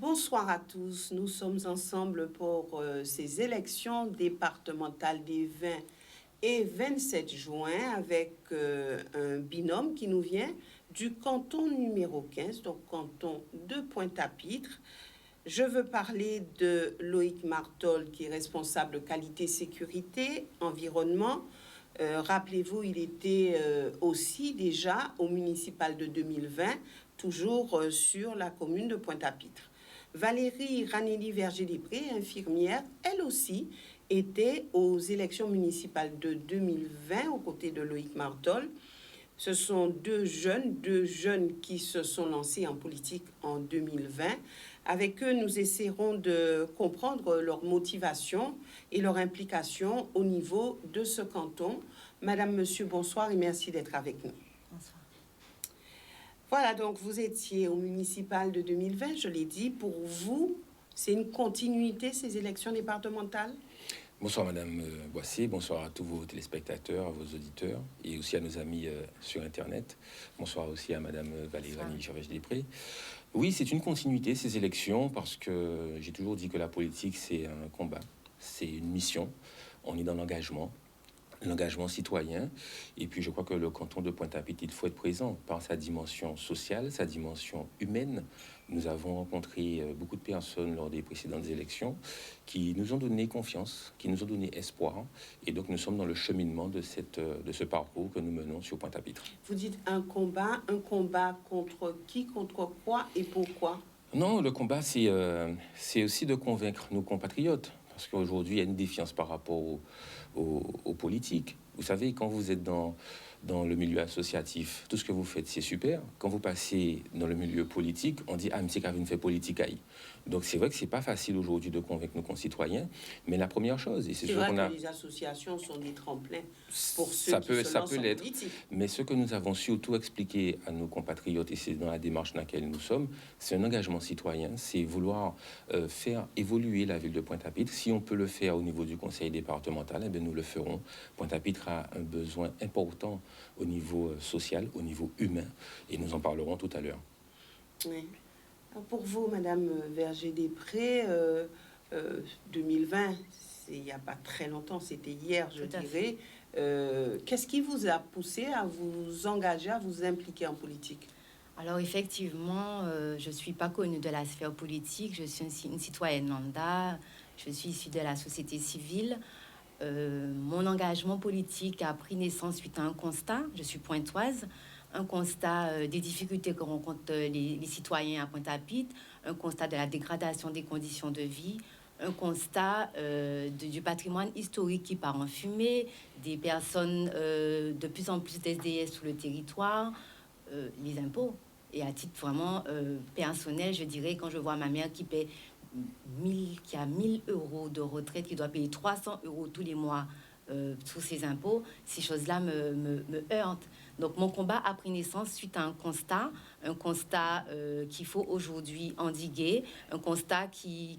Bonsoir à tous. Nous sommes ensemble pour ces élections départementales des 20 et 27 juin avec un binôme qui nous vient du canton numéro 15, donc canton de Pointe-à-Pitre. Je veux parler de Loïc Martol, qui est responsable qualité, sécurité, environnement. Rappelez-vous, il était aussi déjà au municipal de 2020, toujours sur la commune de Pointe-à-Pitre. Valérie Ranelli Verger-Després, infirmière, elle aussi était aux élections municipales de 2020 aux côtés de Loïc Martol. Ce sont deux jeunes qui se sont lancés en politique en 2020. Avec eux, nous essaierons de comprendre leur motivation et leur implication au niveau de ce canton. Madame, monsieur, bonsoir et merci d'être avec nous. Bonsoir. Voilà, donc vous étiez au municipal de 2020, je l'ai dit. Pour vous, c'est une continuité, ces élections départementales ? Bonsoir Madame Boissier, bonsoir à tous vos téléspectateurs, à vos auditeurs et aussi à nos amis sur Internet. Bonsoir aussi à Madame Valérie Verger-Després. Oui, c'est une continuité ces élections parce que j'ai toujours dit que la politique c'est un combat, c'est une mission, on est dans l'engagement citoyen. Et puis je crois que le canton de Pointe-à-Pitre, il faut être présent par sa dimension sociale, sa dimension humaine. Nous avons rencontré beaucoup de personnes lors des précédentes élections qui nous ont donné confiance, qui nous ont donné espoir. Et donc nous sommes dans le cheminement de ce parcours que nous menons sur Pointe-à-Pitre. Vous dites un combat contre qui, contre quoi et pourquoi ? Non, le combat, c'est aussi de convaincre nos compatriotes. Parce qu'aujourd'hui, il y a une défiance par rapport aux politiques. Vous savez, quand vous êtes dans le milieu associatif, tout ce que vous faites, c'est super. Quand vous passez dans le milieu politique, on dit « Ah, mais c'est Kavin fait politique aïe ». Donc, c'est vrai que c'est pas facile aujourd'hui de convaincre nos concitoyens. Mais la première chose, et c'est sûr vrai qu'on que a... les associations sont des tremplins pour ceux ça qui peut, se ça lancent peut en l'être. politique. Mais ce que nous avons surtout expliqué à nos compatriotes, et c'est dans la démarche dans laquelle nous sommes, c'est un engagement citoyen, c'est vouloir faire évoluer la ville de Pointe-à-Pitre. Si on peut le faire au niveau du conseil départemental, eh bien nous le ferons. Pointe-à-Pitre a un besoin important au niveau social, au niveau humain, et nous en parlerons tout à l'heure. Oui. Pour vous, Madame Verger-Després, 2020, il n'y a pas très longtemps, c'était hier, je dirais. Qu'est-ce qui vous a poussé à vous engager, à vous impliquer en politique ? Alors effectivement, je ne suis pas connue de la sphère politique, je suis une citoyenne lambda, je suis issue de la société civile. Mon engagement politique a pris naissance suite à un constat, je suis pointoise, un constat des difficultés que rencontrent les citoyens à Pointe-à-Pitre, un constat de la dégradation des conditions de vie, un constat du patrimoine historique qui part en fumée, des personnes de plus en plus d'SDS sur le territoire, les impôts. Et à titre vraiment personnel, je dirais, quand je vois ma mère qui paie qui a 1000 euros de retraite, qui doit payer 300 euros tous les mois sous ses impôts, ces choses-là me heurtent. Donc mon combat a pris naissance suite à un constat qu'il faut aujourd'hui endiguer, un constat qui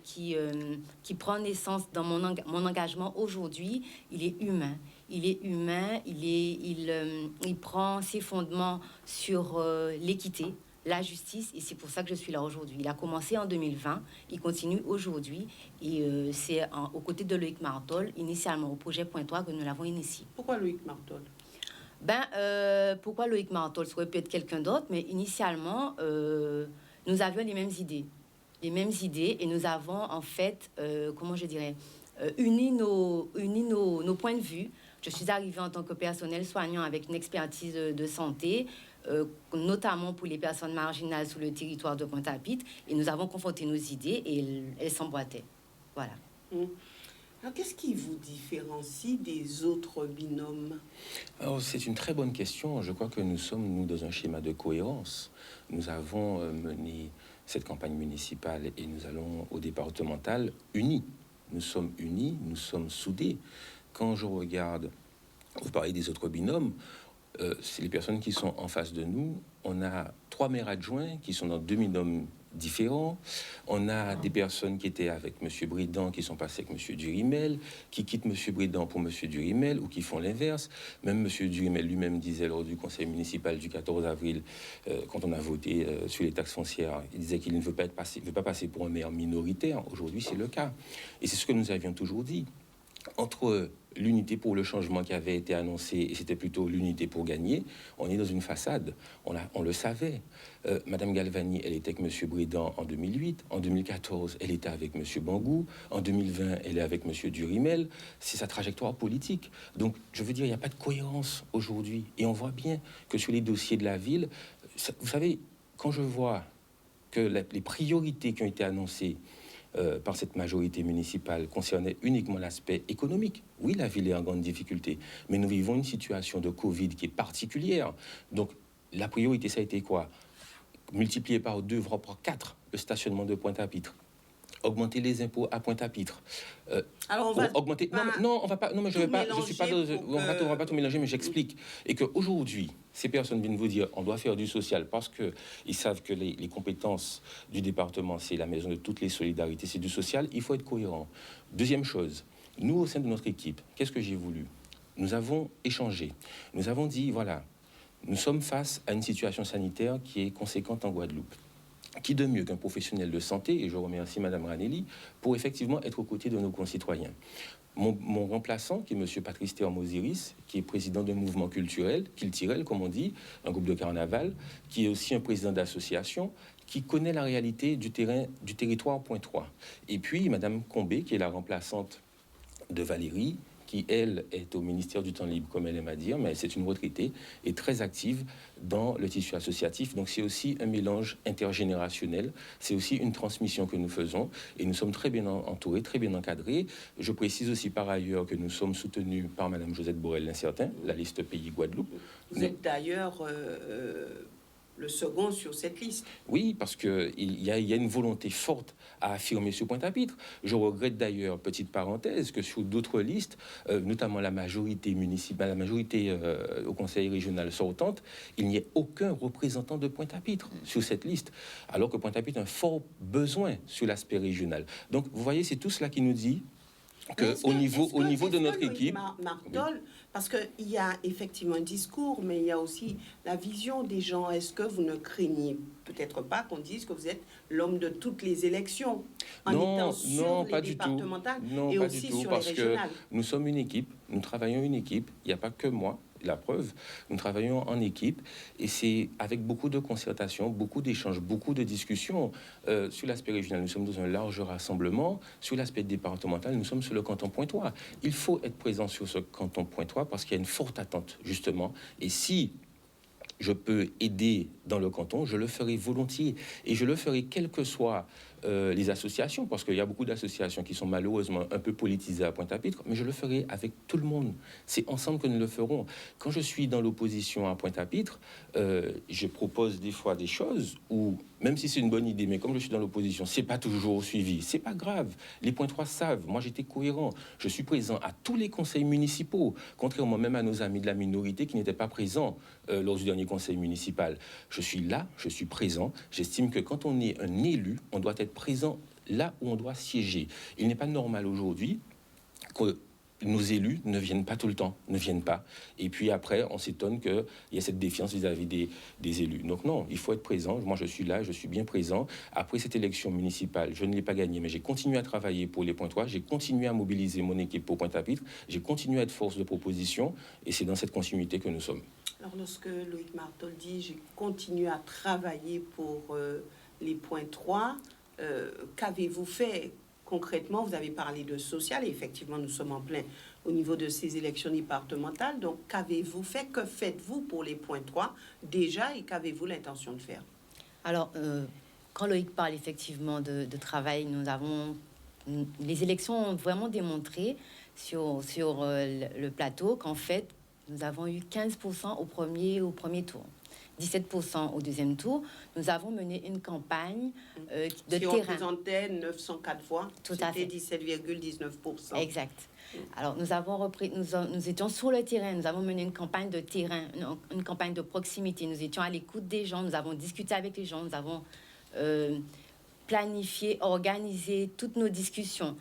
prend naissance dans mon engagement aujourd'hui. Il est humain. Il prend ses fondements sur l'équité, la justice, et c'est pour ça que je suis là aujourd'hui. Il a commencé en 2020, il continue aujourd'hui, et c'est aux côtés de Loïc Martol, initialement au projet Pointois, que nous l'avons initié. Pourquoi Loïc Martol ? Pourquoi Loïc Martol ? Ça aurait pu être quelqu'un d'autre, mais initialement, nous avions les mêmes idées, et nous avons en fait, uni nos points de vue. Je suis arrivée en tant que personnel soignant avec une expertise de santé, notamment pour les personnes marginales sur le territoire de Pointe-à-Pitre, et nous avons confronté nos idées et elles s'emboîtaient. Voilà. Alors, qu'est-ce qui vous différencie des autres binômes ? Alors, c'est une très bonne question. Je crois que nous sommes, dans un schéma de cohérence. Nous avons mené cette campagne municipale et nous allons au départemental unis. Nous sommes unis, nous sommes soudés. Quand je regarde, vous parlez des autres binômes, c'est les personnes qui sont en face de nous. On a 3 maires adjoints qui sont dans deux différents. On a des personnes qui étaient avec M. Bridan, qui sont passées avec M. Durimel, qui quittent M. Bridan pour M. Durimel, ou qui font l'inverse. Même M. Durimel lui-même disait lors du conseil municipal du 14 avril, quand on a voté sur les taxes foncières, il disait qu'il ne veut pas passer pour un maire minoritaire. Aujourd'hui, c'est le cas. Et c'est ce que nous avions toujours dit. Entre l'unité pour le changement qui avait été annoncée, et c'était plutôt l'unité pour gagner, on est dans une façade. On le savait. Madame Galvani, elle était avec M. Bridan en 2008. En 2014, elle était avec M. Bangou. En 2020, elle est avec M. Durimel. C'est sa trajectoire politique. Donc, je veux dire, il n'y a pas de cohérence aujourd'hui. Et on voit bien que sur les dossiers de la ville, vous savez, quand je vois que les priorités qui ont été annoncées par cette majorité municipale concernait uniquement l'aspect économique. Oui, la ville est en grande difficulté, mais nous vivons une situation de Covid qui est particulière. Donc, la priorité, ça a été quoi? Multiplier par 2, voire par 4 le stationnement de Pointe-à-Pitre. Augmenter les impôts à Pointe-à-Pitre. Alors on va augmenter. Non, on va pas. Non, mais je vais pas. Je suis pas. On va pas tout mélanger, mais j'explique. Et qu'aujourd'hui, ces personnes viennent vous dire, on doit faire du social parce que ils savent que les compétences du département, c'est la maison de toutes les solidarités, c'est du social. Il faut être cohérent. Deuxième chose, nous au sein de notre équipe, qu'est-ce que j'ai voulu? Nous avons échangé. Nous avons dit, voilà, nous sommes face à une situation sanitaire qui est conséquente en Guadeloupe. Qui de mieux qu'un professionnel de santé, et je remercie Mme Ranelli, pour effectivement être aux côtés de nos concitoyens. Mon remplaçant, qui est M. Patrice Thermosiris, qui est président d'un mouvement culturel, culturel, comme on dit, un groupe de carnaval, qui est aussi un président d'association, qui connaît la réalité du territoire Pointe-Trois. Et puis Mme Combé, qui est la remplaçante de Valérie, qui, elle, est au ministère du Temps Libre, comme elle aime à dire, mais c'est une retraitée, et très active dans le tissu associatif. Donc c'est aussi un mélange intergénérationnel, c'est aussi une transmission que nous faisons, et nous sommes très bien entourés, très bien encadrés. Je précise aussi par ailleurs que nous sommes soutenus par Mme Josette Borel-Lincertin, la liste Pays Guadeloupe. Vous êtes d'ailleurs le second sur cette liste. Oui, parce qu'il y a une volonté forte à affirmer sur Pointe-à-Pitre. Je regrette d'ailleurs, petite parenthèse, que sur d'autres listes, notamment la majorité municipale, la majorité au conseil régional sortante, il n'y ait aucun représentant de Pointe-à-Pitre sur cette liste, alors que Pointe-à-Pitre a un fort besoin sur l'aspect régional. Donc, vous voyez, c'est tout cela qui nous dit qu'au niveau de notre équipe... Martol, parce qu'il y a effectivement un discours, mais il y a aussi la vision des gens. Est-ce que vous ne craignez peut-être pas qu'on dise que vous êtes l'homme de toutes les élections en étant sur les départementales et aussi sur les régionales? Nous sommes une équipe, nous travaillons une équipe, il n'y a pas que moi. La preuve, nous travaillons en équipe et c'est avec beaucoup de concertation, beaucoup d'échanges, beaucoup de discussions. Sur l'aspect régional, nous sommes dans un large rassemblement. Sur l'aspect départemental, nous sommes sur le canton Pointe-Trois. Il faut être présent sur ce canton Pointe-Trois parce qu'il y a une forte attente, justement. Et si je peux aider dans le canton, je le ferai volontiers. Et je le ferai quelles que soient les associations, parce qu'il y a beaucoup d'associations qui sont malheureusement un peu politisées à Pointe-à-Pitre, mais je le ferai avec tout le monde. C'est ensemble que nous le ferons. Quand je suis dans l'opposition à Pointe-à-Pitre, je propose des fois des choses où, même si c'est une bonne idée, mais comme je suis dans l'opposition, c'est pas toujours suivi. C'est pas grave. Les Pointe-Trois savent. Moi, j'étais cohérent. Je suis présent à tous les conseils municipaux, contrairement même à nos amis de la minorité qui n'étaient pas présents lors du dernier conseil municipal. Je suis là, je suis présent. J'estime que quand on est un élu, on doit être présent là où on doit siéger. Il n'est pas normal aujourd'hui que nos élus ne viennent pas tout le temps, ne viennent pas. Et puis après, on s'étonne qu'il y a cette défiance vis-à-vis des élus. Donc non, il faut être présent. Moi, je suis là, je suis bien présent. Après cette élection municipale, je ne l'ai pas gagnée, mais j'ai continué à travailler pour les Pointe-Trois. J'ai continué à mobiliser mon équipe pour Pointe-à-Pitre. J'ai continué à être force de proposition. Et c'est dans cette continuité que nous sommes. Alors, lorsque Loïc Martol dit « j'ai continué à travailler pour les Pointe-Trois », qu'avez-vous fait concrètement? Vous avez parlé de social, et effectivement, nous sommes en plein au niveau de ces élections départementales. Donc, qu'avez-vous fait? Que faites-vous pour les Pointe-Trois déjà, et qu'avez-vous l'intention de faire? Alors, quand Loïc parle effectivement de travail, les élections ont vraiment démontré sur le plateau qu'en fait, nous avons eu 15% au premier tour. 17% au deuxième tour. Nous avons mené une campagne de terrain. On représentait 904 voix. Tout à fait. C'était 17,19%. Exact. Alors, nous étions sur le terrain. Nous avons mené une campagne de terrain, une campagne de proximité. Nous étions à l'écoute des gens. Nous avons discuté avec les gens. Nous avons planifier, organiser toutes nos discussions.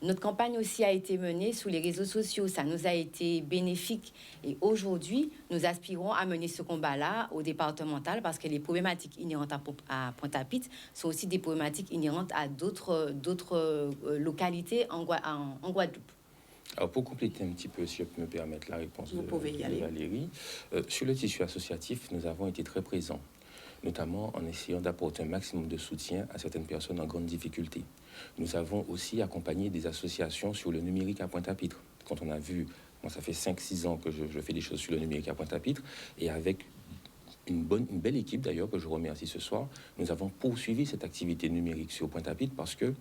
Notre campagne aussi a été menée sous les réseaux sociaux. Ça nous a été bénéfique. Et aujourd'hui, nous aspirons à mener ce combat-là au départemental parce que les problématiques inhérentes à Pointe-à-Pitre sont aussi des problématiques inhérentes à d'autres localités en Guadeloupe. Alors pour compléter un petit peu, si je peux me permettre la réponse Vous pouvez y aller. Valérie, sur le tissu associatif, nous avons été très présents, notamment en essayant d'apporter un maximum de soutien à certaines personnes en grande difficulté. Nous avons aussi accompagné des associations sur le numérique à Pointe-à-Pitre. Quand on a vu, moi ça fait 5-6 ans que je fais des choses sur le numérique à Pointe-à-Pitre, et avec une belle équipe d'ailleurs, que je remercie ce soir, nous avons poursuivi cette activité numérique sur Pointe-à-Pitre parce que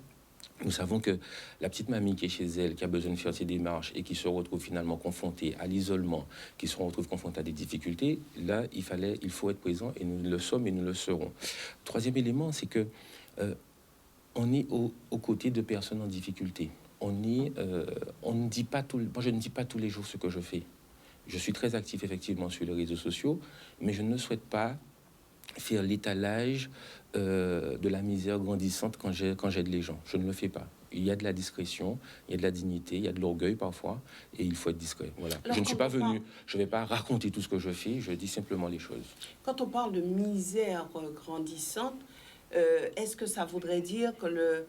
nous savons que la petite mamie qui est chez elle, qui a besoin de faire ses démarches et qui se retrouve finalement confrontée à l'isolement, qui se retrouve confrontée à des difficultés, là, il faut être présent et nous le sommes et nous le serons. Troisième élément, c'est que on est aux côtés de personnes en difficulté. On ne dit pas moi, je ne dis pas tous les jours ce que je fais. Je suis très actif effectivement sur les réseaux sociaux, mais je ne souhaite pas faire l'étalage de la misère grandissante quand j'aide les gens. Je ne le fais pas. Il y a de la discrétion, il y a de la dignité, il y a de l'orgueil parfois, et il faut être discret. Voilà. Alors, je ne suis pas venu, je ne vais pas raconter tout ce que je fais, je dis simplement les choses. Quand on parle de misère grandissante, est-ce que ça voudrait dire que le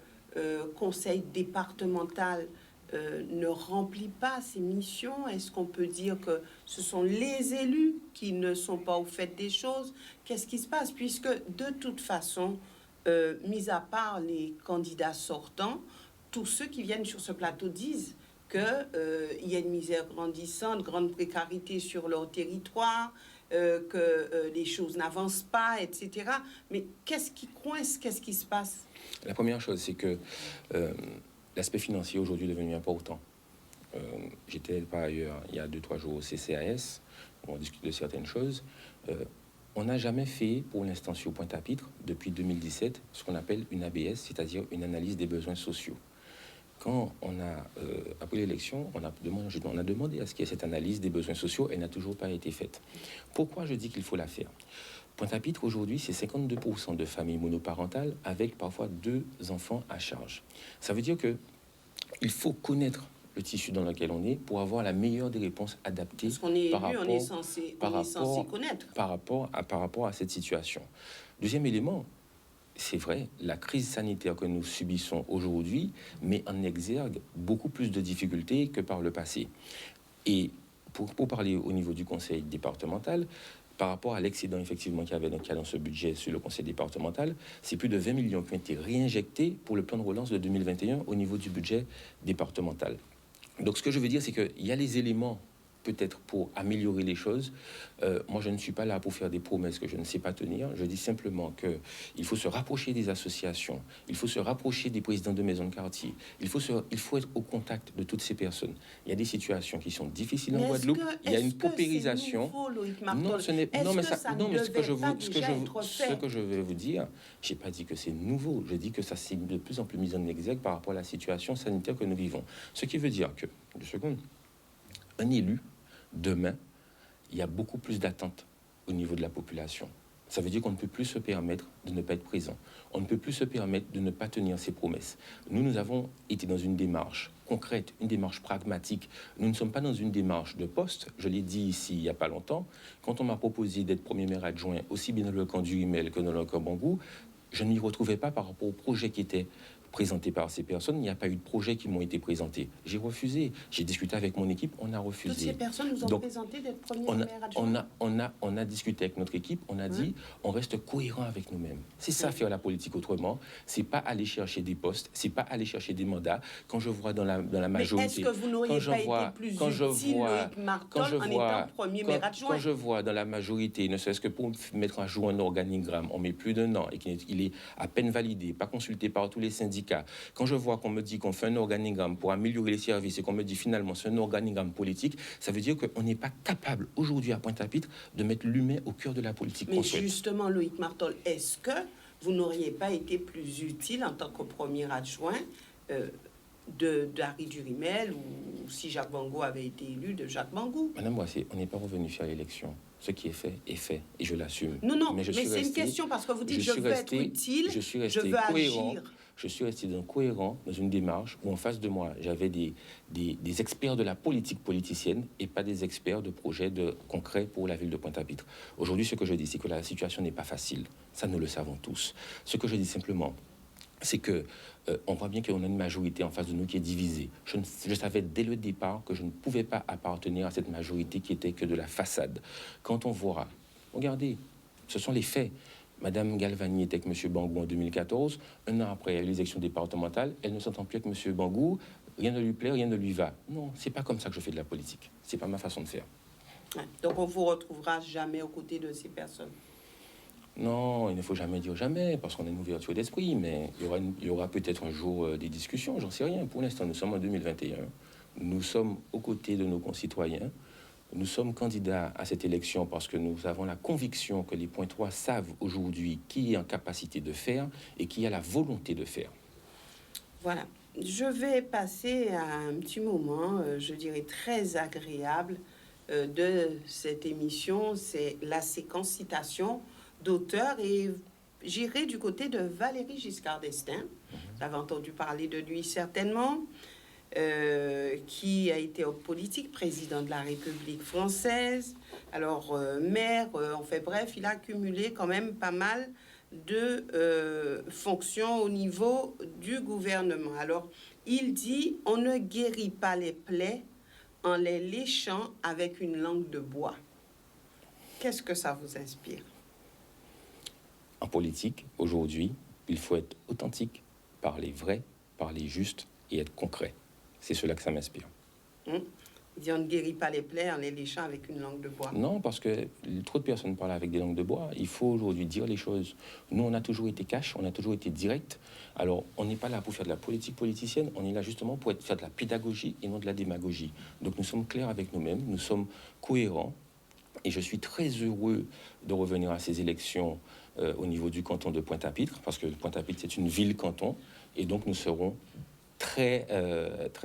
conseil départemental ne remplit pas ses missions? Est-ce qu'on peut dire que ce sont les élus qui ne sont pas au fait des choses? Qu'est-ce qui se passe? Puisque de toute façon, mis à part les candidats sortants, tous ceux qui viennent sur ce plateau disent qu'il y a une misère grandissante, grande précarité sur leur territoire, que les choses n'avancent pas, etc. Mais qu'est-ce qui coince? Qu'est-ce qui se passe? La première chose, c'est que l'aspect financier aujourd'hui est devenu important. J'étais par ailleurs il y a 2-3 jours au CCAS, où on discute de certaines choses. On n'a jamais fait, pour l'instant sur Pointe-à-Pitre, depuis 2017, ce qu'on appelle une ABS, c'est-à-dire une analyse des besoins sociaux. Quand on a, après l'élection, on a demandé à ce qu'il y ait cette analyse des besoins sociaux, elle n'a toujours pas été faite. Pourquoi je dis qu'il faut la faire? Pointe-à-Pitre, aujourd'hui, c'est 52% de familles monoparentales avec parfois 2 enfants à charge. Ça veut dire qu'il faut connaître le tissu dans lequel on est pour avoir la meilleure des réponses adaptées. Parce qu'on est élu, on est censé connaître. Par rapport à cette situation. Deuxième élément, c'est vrai, la crise sanitaire que nous subissons aujourd'hui met en exergue beaucoup plus de difficultés que par le passé. Et pour parler au niveau du conseil départemental, par rapport à l'excédent effectivement qu'il y a dans ce budget sur le conseil départemental, c'est plus de 20 millions qui ont été réinjectés pour le plan de relance de 2021 au niveau du budget départemental. Donc ce que je veux dire, c'est qu'il y a les éléments peut-être pour améliorer les choses. Moi, je ne suis pas là pour faire des promesses que je ne sais pas tenir. Je dis simplement qu'il faut se rapprocher des associations, il faut se rapprocher des présidents de maisons de quartier, il faut être au contact de toutes ces personnes. Il y a des situations qui sont difficiles en Guadeloupe, il y a une paupérisation. Non, ce n'est non, mais ce que je vais vous dire, j'ai pas dit que c'est nouveau, je dis que ça s'est de plus en plus mis en exergue par rapport à la situation sanitaire que nous vivons. Ce qui veut dire que, un élu, demain, il y a beaucoup plus d'attentes au niveau de la population. Ça veut dire qu'on ne peut plus se permettre de ne pas être présent. On ne peut plus se permettre de ne pas tenir ses promesses. Nous avons été dans une démarche concrète, une démarche pragmatique. Nous ne sommes pas dans une démarche de poste. Je l'ai dit ici il n'y a pas longtemps. Quand on m'a proposé d'être premier maire adjoint, aussi bien dans le camp du Rimel que dans le camp Bangou, je ne m'y retrouvais pas par rapport au projet qui était présenté par ces personnes. Il n'y a pas eu de projets qui m'ont été présentés. J'ai refusé. J'ai discuté avec mon équipe, on a refusé. Toutes ces personnes nous ont présenté d'être premier maire adjoint. On a discuté avec notre équipe, on a dit, on reste cohérent avec nous-mêmes. C'est ça, faire la politique autrement. C'est pas aller chercher des postes, c'est pas aller chercher des mandats. Quand je vois dans la majorité... Mais est-ce que vous n'auriez pas été plus utile, Loïc Martol, en étant premier maire adjoint? Quand je vois dans la majorité, ne serait-ce que pour mettre à jour un organigramme, on met plus d'1 an et qu'il est à peine validé, pas consulté par tous les syndicats. Quand je vois qu'on me dit qu'on fait un organigramme pour améliorer les services et qu'on me dit finalement c'est un organigramme politique, ça veut dire qu'on n'est pas capable aujourd'hui à Pointe-à-Pitre de mettre l'humain au cœur de la politique. Mais justement, Loïc Martol, est-ce que vous n'auriez pas été plus utile en tant que premier adjoint d'Harry Durimel ou si Jacques Bangou avait été élu, de Jacques Bangou. Madame Boissy, on n'est pas revenu faire l'élection. Ce qui est fait, et je l'assume. Non, mais c'est une question parce que vous dites je veux être utile, je veux cohérent, agir. Je suis resté cohérent dans une démarche où en face de moi, j'avais des experts de la politique politicienne et pas des experts de projets concrets pour la ville de Pointe-à-Pitre. Aujourd'hui, ce que je dis, c'est que la situation n'est pas facile. Ça, nous le savons tous. Ce que je dis simplement, c'est que on voit bien qu'on a une majorité en face de nous qui est divisée. Je savais dès le départ que je ne pouvais pas appartenir à cette majorité qui était que de la façade. Quand on voit, regardez, ce sont les faits. Madame Galvani était avec M. Bangou en 2014. Un an après l'élection départementale, elle ne s'entend plus avec M. Bangou. Rien ne lui plaît, rien ne lui va. Non, c'est pas comme ça que je fais de la politique. C'est pas ma façon de faire. Ouais, donc on vous retrouvera jamais aux côtés de ces personnes. Non, il ne faut jamais dire jamais, parce qu'on a une ouverture d'esprit, mais il y aura peut-être un jour des discussions, j'en sais rien. Pour l'instant, nous sommes en 2021. Nous sommes aux côtés de nos concitoyens. Nous sommes candidats à cette élection parce que nous avons la conviction que les Pointois savent aujourd'hui qui est en capacité de faire et qui a la volonté de faire. Voilà. Je vais passer à un petit moment, je dirais très agréable de cette émission. C'est la séquence citation d'auteur et j'irai du côté de Valéry Giscard d'Estaing. Vous avez entendu parler de lui certainement. Qui a été homme politique, président de la République française, alors maire, enfin bref, il a accumulé quand même pas mal de fonctions au niveau du gouvernement. Alors, il dit, on ne guérit pas les plaies en les léchant avec une langue de bois. Qu'est-ce que ça vous inspire? En politique, aujourd'hui, il faut être authentique, parler vrai, parler juste et être concret. C'est cela que ça m'inspire. Il dit on ne guérit pas les plaies en les léchant avec une langue de bois. Non, parce que trop de personnes parlent avec des langues de bois. Il faut aujourd'hui dire les choses. Nous, on a toujours été cash, on a toujours été direct. Alors, on n'est pas là pour faire de la politique politicienne, on est là justement pour faire de la pédagogie et non de la démagogie. Donc, nous sommes clairs avec nous-mêmes, nous sommes cohérents. Et je suis très heureux de revenir à ces élections au niveau du canton de Pointe-à-Pitre, parce que Pointe-à-Pitre, c'est une ville-canton. Et donc, nous serons très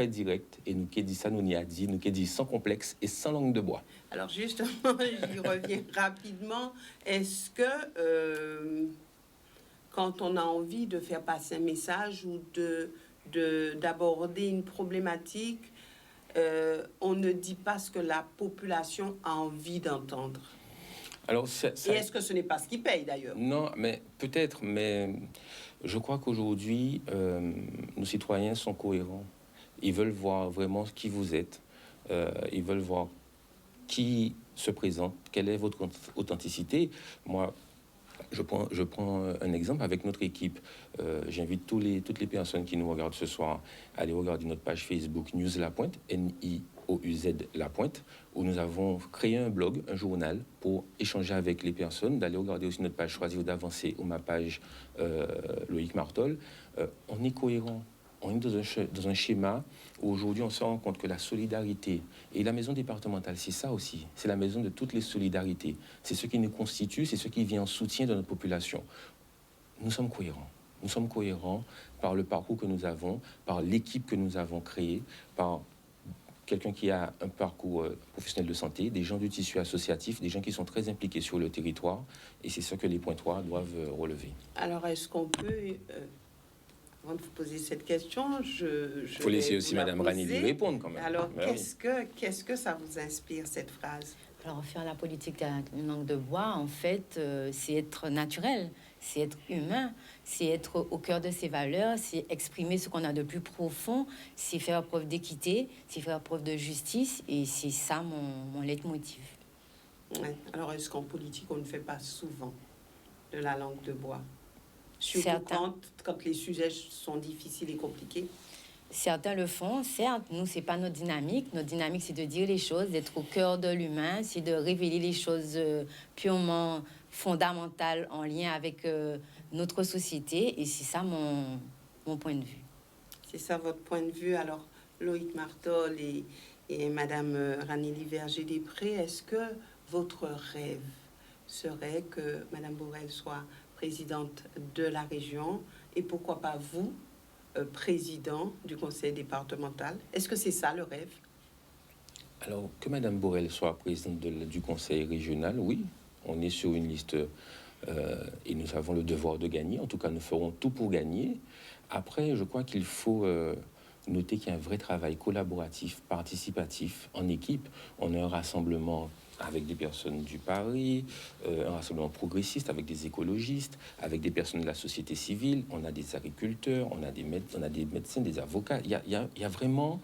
direct, et nous qui dit ça, nous n'y a dit, nous qui dit sans complexe et sans langue de bois. Alors justement, j'y reviens rapidement. Est-ce que quand on a envie de faire passer un message ou d'aborder une problématique, on ne dit pas ce que la population a envie d'entendre? Alors, et est-ce que ce n'est pas ce qui paye d'ailleurs? Non, mais peut-être, mais je crois qu'aujourd'hui, nos citoyens sont cohérents. Ils veulent voir vraiment qui vous êtes. Ils veulent voir qui se présente, quelle est votre authenticité. Moi, je prends un exemple avec notre équipe. J'invite toutes les personnes qui nous regardent ce soir à aller regarder notre page Facebook News La Pointe, NIOUZ La Pointe, où nous avons créé un blog, un journal, pour échanger avec les personnes, d'aller regarder aussi notre page Choisir d'avancer ou ma page Loïc Martol. On est cohérent. On est dans un schéma où aujourd'hui on se rend compte que la solidarité, et la maison départementale, c'est ça aussi, c'est la maison de toutes les solidarités. C'est ce qui nous constitue, c'est ce qui vient en soutien de notre population. Nous sommes cohérents. Nous sommes cohérents par le parcours que nous avons, par l'équipe que nous avons créée, par quelqu'un qui a un parcours professionnel de santé, des gens du tissu associatif, des gens qui sont très impliqués sur le territoire, et c'est ce que les Pointois doivent relever. Alors, est-ce qu'on peut... Avant de vous poser cette question, il faut laisser aussi Mme Rani lui répondre quand même. Alors, qu'est-ce que ça vous inspire, cette phrase? Alors, faire la politique d'une langue de bois, en fait, c'est être naturel, c'est être humain, c'est être au cœur de ses valeurs, c'est exprimer ce qu'on a de plus profond, c'est faire preuve d'équité, c'est faire preuve de justice, et c'est ça mon leitmotiv. Ouais. Alors, est-ce qu'en politique, on ne fait pas souvent de la langue de bois? Surtout quand les sujets sont difficiles et compliqués. Certains le font, certes. Nous, c'est pas notre dynamique. Notre dynamique, c'est de dire les choses, d'être au cœur de l'humain, c'est de révéler les choses purement fondamentales en lien avec notre société. Et c'est ça mon point de vue. C'est ça votre point de vue. Alors, Loïc Martol et Madame Ranelly Verger-Després, est-ce que votre rêve serait que Madame Borel soit présidente de la région et pourquoi pas vous président du conseil départemental. Est-ce que c'est ça le rêve? Alors, que Madame Borel soit présidente du conseil régional, oui, on est sur une liste et nous avons le devoir de gagner. En tout cas, nous ferons tout pour gagner. Après, je crois qu'il faut noter qu'il y a un vrai travail collaboratif, participatif, en équipe. On a un rassemblement avec des personnes du Paris, un rassemblement progressiste avec des écologistes, avec des personnes de la société civile, on a des agriculteurs, on a des médecins, des avocats. Il y a vraiment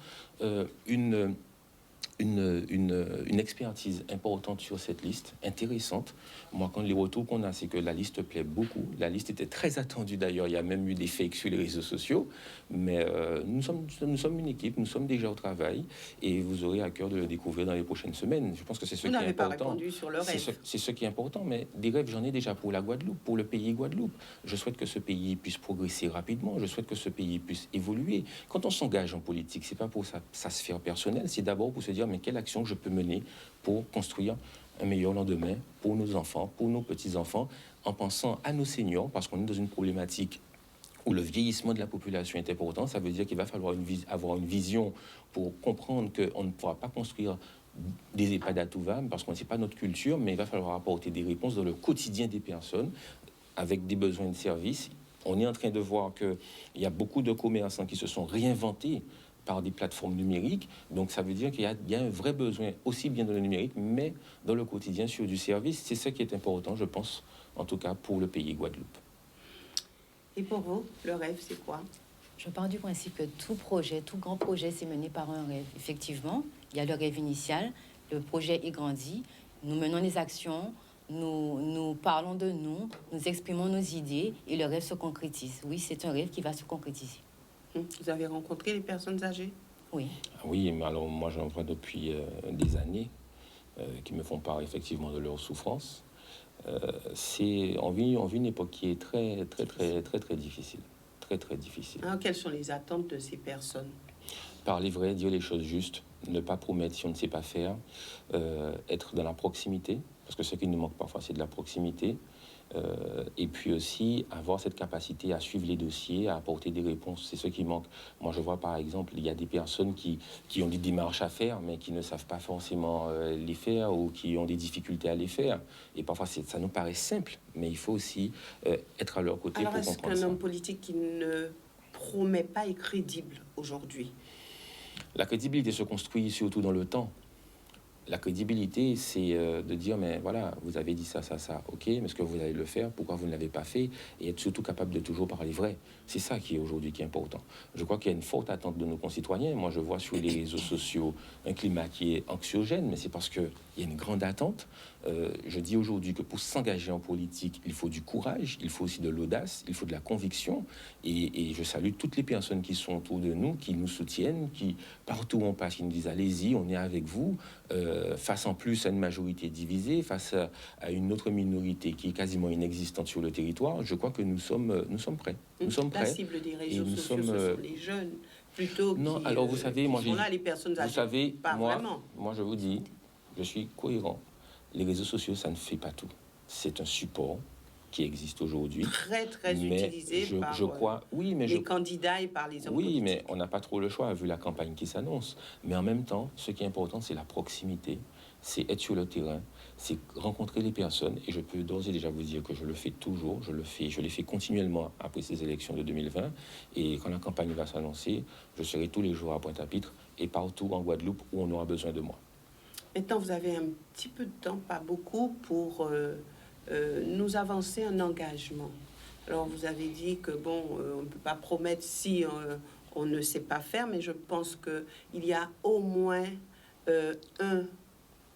une expertise importante sur cette liste, intéressante. Moi, quand les retours qu'on a, c'est que la liste plaît beaucoup. La liste était très attendue d'ailleurs. Il y a même eu des fakes sur les réseaux sociaux. Mais nous sommes une équipe, nous sommes déjà au travail et vous aurez à cœur de le découvrir dans les prochaines semaines. Je pense que c'est ce qui est important. Vous n'avez pas répondu sur le rêve. C'est ce qui est important, mais des rêves, j'en ai déjà pour la Guadeloupe, pour le pays Guadeloupe. Je souhaite que ce pays puisse progresser rapidement. Je souhaite que ce pays puisse évoluer. Quand on s'engage en politique, c'est pas pour sa sphère personnelle, c'est d'abord pour se dire mais quelle action je peux mener pour construire un meilleur lendemain pour nos enfants, pour nos petits-enfants, en pensant à nos seniors, parce qu'on est dans une problématique où le vieillissement de la population est important. Ça veut dire qu'il va falloir avoir une vision pour comprendre qu'on ne pourra pas construire des EHPAD à tout va, parce qu'on ne sait pas notre culture, mais il va falloir apporter des réponses dans le quotidien des personnes, avec des besoins de services. On est en train de voir qu'il y a beaucoup de commerçants qui se sont réinventés par des plateformes numériques. Donc, ça veut dire qu'il y a un vrai besoin, aussi bien dans le numérique, mais dans le quotidien, sur du service. C'est ça qui est important, je pense, en tout cas pour le pays Guadeloupe. Et pour vous, le rêve, c'est quoi? Je pars du principe que tout projet, tout grand projet, c'est mené par un rêve. Effectivement, il y a le rêve initial, le projet est grandi, nous menons les actions, nous parlons de nous exprimons nos idées et le rêve se concrétise. Oui, c'est un rêve qui va se concrétiser. Vous avez rencontré les personnes âgées? Oui. Oui, mais alors moi j'en vois depuis des années qui me font part effectivement de leur souffrance. On vit une époque qui est très difficile. Très difficile. Alors, quelles sont les attentes de ces personnes? Parler vrai, dire les choses justes, ne pas promettre si on ne sait pas faire, être dans la proximité, parce que ce qui nous manque parfois, c'est de la proximité. Et puis aussi avoir cette capacité à suivre les dossiers, à apporter des réponses. C'est ce qui manque. Moi, je vois par exemple, il y a des personnes qui ont des démarches à faire, mais qui ne savent pas forcément les faire ou qui ont des difficultés à les faire. Et parfois, ça nous paraît simple, mais il faut aussi être à leur côté. Alors, pour est-ce comprendre qu'un ça. homme politique qui ne promet pas est crédible aujourd'hui? La crédibilité se construit surtout dans le temps. La crédibilité, c'est de dire, mais voilà, vous avez dit ça, ok, mais est-ce que vous allez le faire? Pourquoi vous ne l'avez pas fait? Et être surtout capable de toujours parler vrai. C'est ça qui est aujourd'hui qui est important. Je crois qu'il y a une forte attente de nos concitoyens. Moi, je vois sur les réseaux sociaux un climat qui est anxiogène, mais c'est parce qu'il y a une grande attente. Je dis aujourd'hui que pour s'engager en politique, il faut du courage, il faut aussi de l'audace, il faut de la conviction. Et je salue toutes les personnes qui sont autour de nous, qui nous soutiennent, qui, partout où on passe, qui nous disent, allez-y, on est avec vous. Face en plus à une majorité divisée, face à une autre minorité qui est quasiment inexistante sur le territoire, je crois que nous sommes prêts. Nous sommes prêts. La cible des réseaux sociaux, ce sont les jeunes, plutôt non, qui, alors vous savez, moi, sont là, les personnes âgées. vous savez, pas moi, vraiment. moi, je vous dis, je suis cohérent. Les réseaux sociaux, ça ne fait pas tout. C'est un support qui existe aujourd'hui. Très utilisé par je crois, oui, mais les candidats et par les hommes politiques. Oui, mais on n'a pas trop le choix vu la campagne qui s'annonce. Mais en même temps, ce qui est important, c'est la proximité, c'est être sur le terrain, c'est rencontrer les personnes. Et je peux d'ores et déjà vous dire que je le fais toujours, je l'ai fait continuellement après ces élections de 2020. Et quand la campagne va s'annoncer, je serai tous les jours à Pointe-à-Pitre et partout en Guadeloupe où on aura besoin de moi. Maintenant, vous avez un petit peu de temps, pas beaucoup, pour nous avancer un engagement. Alors, vous avez dit que, bon, on ne peut pas promettre si on ne sait pas faire, mais je pense qu'il y a au moins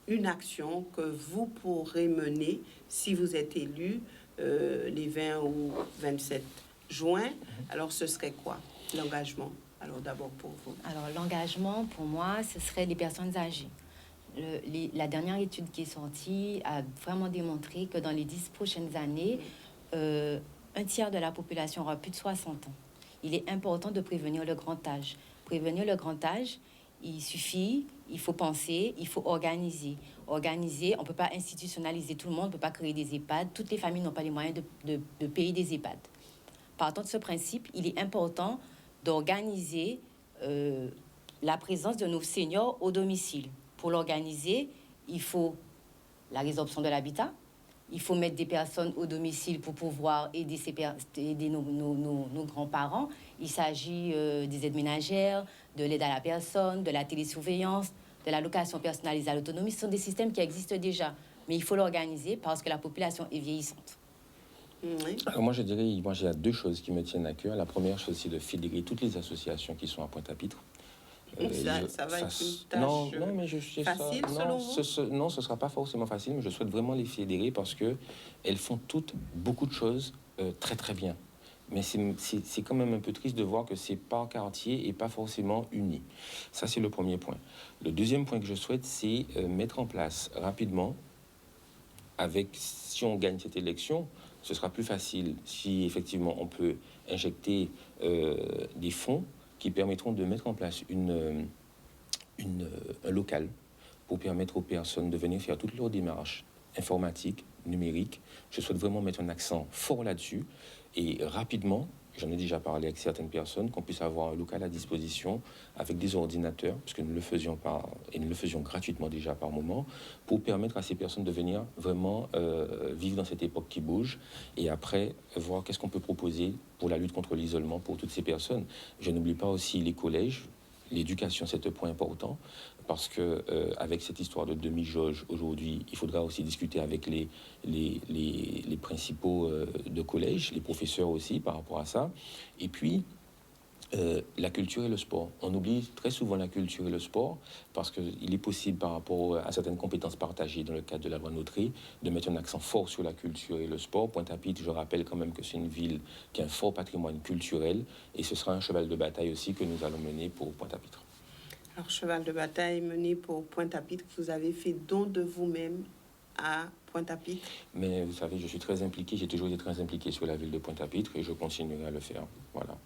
une action que vous pourrez mener si vous êtes élu les 20 ou 27 juin. Alors, ce serait quoi, l'engagement? Alors, d'abord pour vous. Alors, l'engagement, pour moi, ce serait les personnes âgées. La dernière étude qui est sortie a vraiment démontré que dans les 10 prochaines années, un tiers de la population aura plus de 60 ans. Il est important de prévenir le grand âge. Prévenir le grand âge, il faut penser, il faut organiser. Organiser, on ne peut pas institutionnaliser tout le monde, on ne peut pas créer des EHPAD. Toutes les familles n'ont pas les moyens de payer des EHPAD. Partant de ce principe, il est important d'organiser la présence de nos seniors au domicile. Pour l'organiser, il faut la résorption de l'habitat, il faut mettre des personnes au domicile pour pouvoir aider, aider nos grands-parents. Il s'agit des aides ménagères, de l'aide à la personne, de la télésurveillance, de la location personnalisée à l'autonomie. Ce sont des systèmes qui existent déjà, mais il faut l'organiser parce que la population est vieillissante. Oui. Alors moi, je dirais, il y a deux choses qui me tiennent à cœur. La première chose, c'est de fédérer toutes les associations qui sont à Pointe-à-Pitre. Ça va être une tâche non, mais facile, selon vous? Non, ce ne sera pas forcément facile, mais je souhaite vraiment les fédérer parce qu'elles font toutes beaucoup de choses très très bien. Mais c'est quand même un peu triste de voir que c'est par quartier et pas forcément uni. Ça, c'est le premier point. Le deuxième point que je souhaite, c'est mettre en place rapidement, si on gagne cette élection, ce sera plus facile si effectivement on peut injecter des fonds qui permettront de mettre en place un local pour permettre aux personnes de venir faire toutes leurs démarches informatiques, numériques. Je souhaite vraiment mettre un accent fort là-dessus et rapidement, j'en ai déjà parlé avec certaines personnes, qu'on puisse avoir un local à disposition avec des ordinateurs, puisque nous le faisions gratuitement déjà par moment, pour permettre à ces personnes de venir vraiment vivre dans cette époque qui bouge et après voir qu'est-ce qu'on peut proposer pour la lutte contre l'isolement pour toutes ces personnes. Je n'oublie pas aussi les collèges. L'éducation, c'est un point important parce que avec cette histoire de demi-jauge aujourd'hui, il faudra aussi discuter avec les principaux de collège, les professeurs aussi par rapport à ça. Et puis, la culture et le sport. On oublie très souvent la culture et le sport parce qu'il est possible par rapport à certaines compétences partagées dans le cadre de la loi Notary de mettre un accent fort sur la culture et le sport. Pointe-à-Pitre, je rappelle quand même que c'est une ville qui a un fort patrimoine culturel et ce sera un cheval de bataille aussi que nous allons mener pour Pointe-à-Pitre. Alors, cheval de bataille mené pour Pointe-à-Pitre, vous avez fait don de vous-même à Pointe-à-Pitre. Mais vous savez, je suis très impliqué, j'ai toujours été très impliqué sur la ville de Pointe-à-Pitre et je continuerai à le faire. Voilà.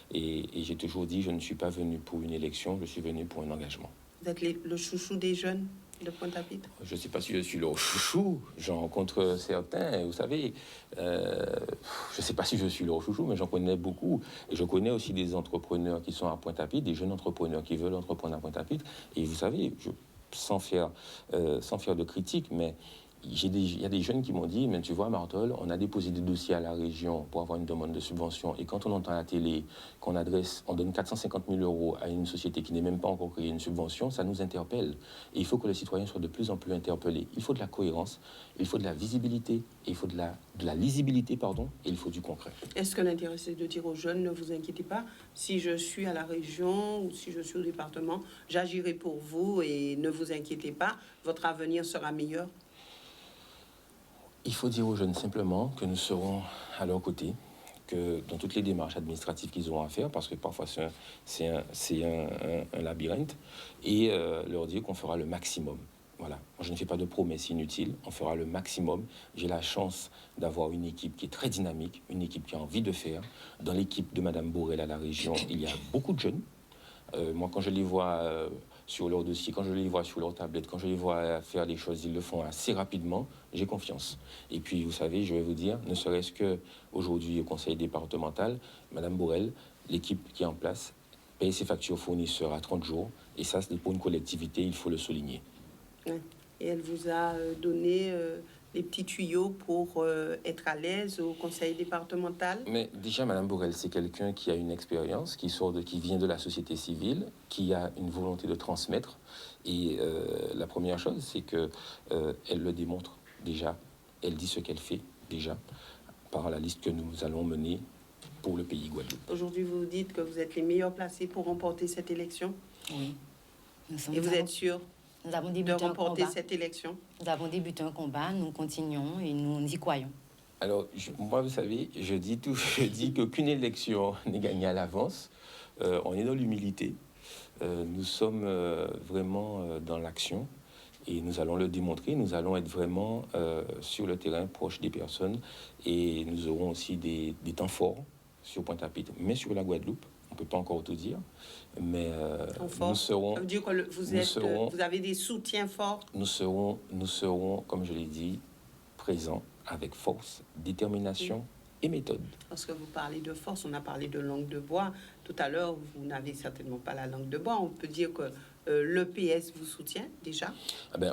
Et j'ai toujours dit, je ne suis pas venu pour une élection, je suis venu pour un engagement. Vous êtes le chouchou des jeunes de Pointe-à-Pitre? Je ne sais pas si je suis le chouchou, j'en rencontre certains, vous savez. Je ne sais pas si je suis le chouchou, mais j'en connais beaucoup. Et je connais aussi des entrepreneurs qui sont à Pointe-à-Pitre, des jeunes entrepreneurs qui veulent entreprendre à Pointe-à-Pitre. Et vous savez, sans faire de critique, mais il y a des jeunes qui m'ont dit, mais tu vois, Martol, on a déposé des dossiers à la région pour avoir une demande de subvention. Et quand on entend à la télé qu'on donne 450 000 euros à une société qui n'est même pas encore créée une subvention, ça nous interpelle. Et il faut que les citoyens soient de plus en plus interpellés. Il faut de la cohérence, il faut de la visibilité, et il faut de la lisibilité, pardon, et il faut du concret. Est-ce que l'intérêt, c'est de dire aux jeunes, ne vous inquiétez pas, si je suis à la région ou si je suis au département, j'agirai pour vous et ne vous inquiétez pas, votre avenir sera meilleur? Il faut dire aux jeunes simplement que nous serons à leur côté, que dans toutes les démarches administratives qu'ils auront à faire, parce que parfois c'est un labyrinthe, et leur dire qu'on fera le maximum. Voilà. Je ne fais pas de promesses inutiles, on fera le maximum. J'ai la chance d'avoir une équipe qui est très dynamique, une équipe qui a envie de faire. Dans l'équipe de Madame Borel à la région, il y a beaucoup de jeunes. Moi, quand je les vois sur leur dossier, quand je les vois sur leur tablette, quand je les vois faire les choses, ils le font assez rapidement, j'ai confiance. Et puis, vous savez, je vais vous dire, ne serait-ce qu'aujourd'hui au conseil départemental, Madame Borel, l'équipe qui est en place, paye ses factures fournisseurs à 30 jours. Et ça, c'est pour une collectivité, il faut le souligner. Et elle vous a donné les petits tuyaux pour être à l'aise au conseil départemental? Mais déjà, Madame Borel, c'est quelqu'un qui a une expérience, qui vient de la société civile, qui a une volonté de transmettre. Et la première chose, c'est que elle le démontre déjà. Elle dit ce qu'elle fait déjà par la liste que nous allons mener pour le pays Guadeloupe. Aujourd'hui, vous dites que vous êtes les meilleurs placés pour remporter cette élection? Oui. Et vous êtes sûr nous avons de débuté remporter cette élection? Nous avons débuté un combat, nous continuons et nous y croyons. Alors, moi, vous savez, je dis qu'aucune élection n'est gagnée à l'avance. On est dans l'humilité. Nous sommes vraiment dans l'action et nous allons le démontrer. Nous allons être vraiment sur le terrain, proche des personnes, et nous aurons aussi des temps forts sur Pointe-à-Pitre, mais sur la Guadeloupe. On ne peut pas encore tout dire, mais nous serons... Ça veut dire que vous avez des soutiens forts? Nous serons, comme je l'ai dit, présents avec force, détermination et méthode. Lorsque vous parlez de force, on a parlé de langue de bois. Tout à l'heure, vous n'avez certainement pas la langue de bois. On peut dire que le PS vous soutient déjà?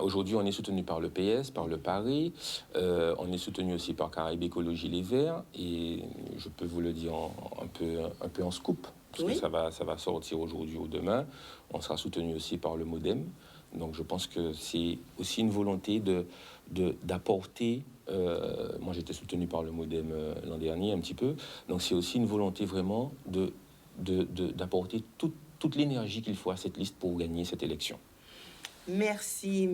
Aujourd'hui, on est soutenu par le PS, par le Paris. On est soutenu aussi par Caraïbes Écologie Les Verts. Et je peux vous le dire un peu en scoop, parce que ça va sortir aujourd'hui ou demain. On sera soutenu aussi par le MoDem. Donc je pense que c'est aussi une volonté d'apporter... moi, j'étais soutenu par le MoDem l'an dernier un petit peu. Donc c'est aussi une volonté vraiment d'apporter toute l'énergie qu'il faut à cette liste pour gagner cette élection. Merci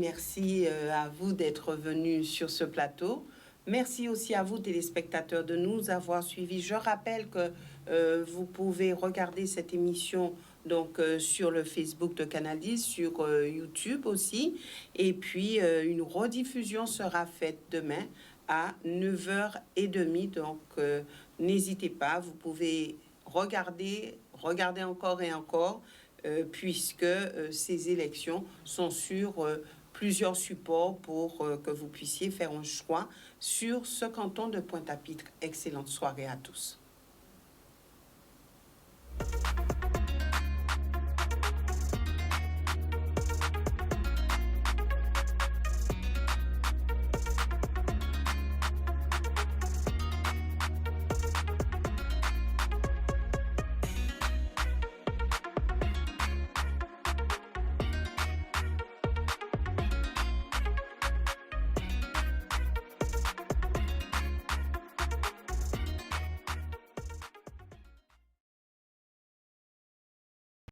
à vous d'être venus sur ce plateau. Merci aussi à vous, téléspectateurs, de nous avoir suivis. Je rappelle que vous pouvez regarder cette émission donc sur le Facebook de Canal 10, sur YouTube aussi. Et puis, une rediffusion sera faite demain à 9h30. Donc, n'hésitez pas, vous pouvez regarder encore et encore, puisque ces élections sont sur plusieurs supports pour que vous puissiez faire un choix sur ce canton de Pointe-à-Pitre. Excellente soirée à tous.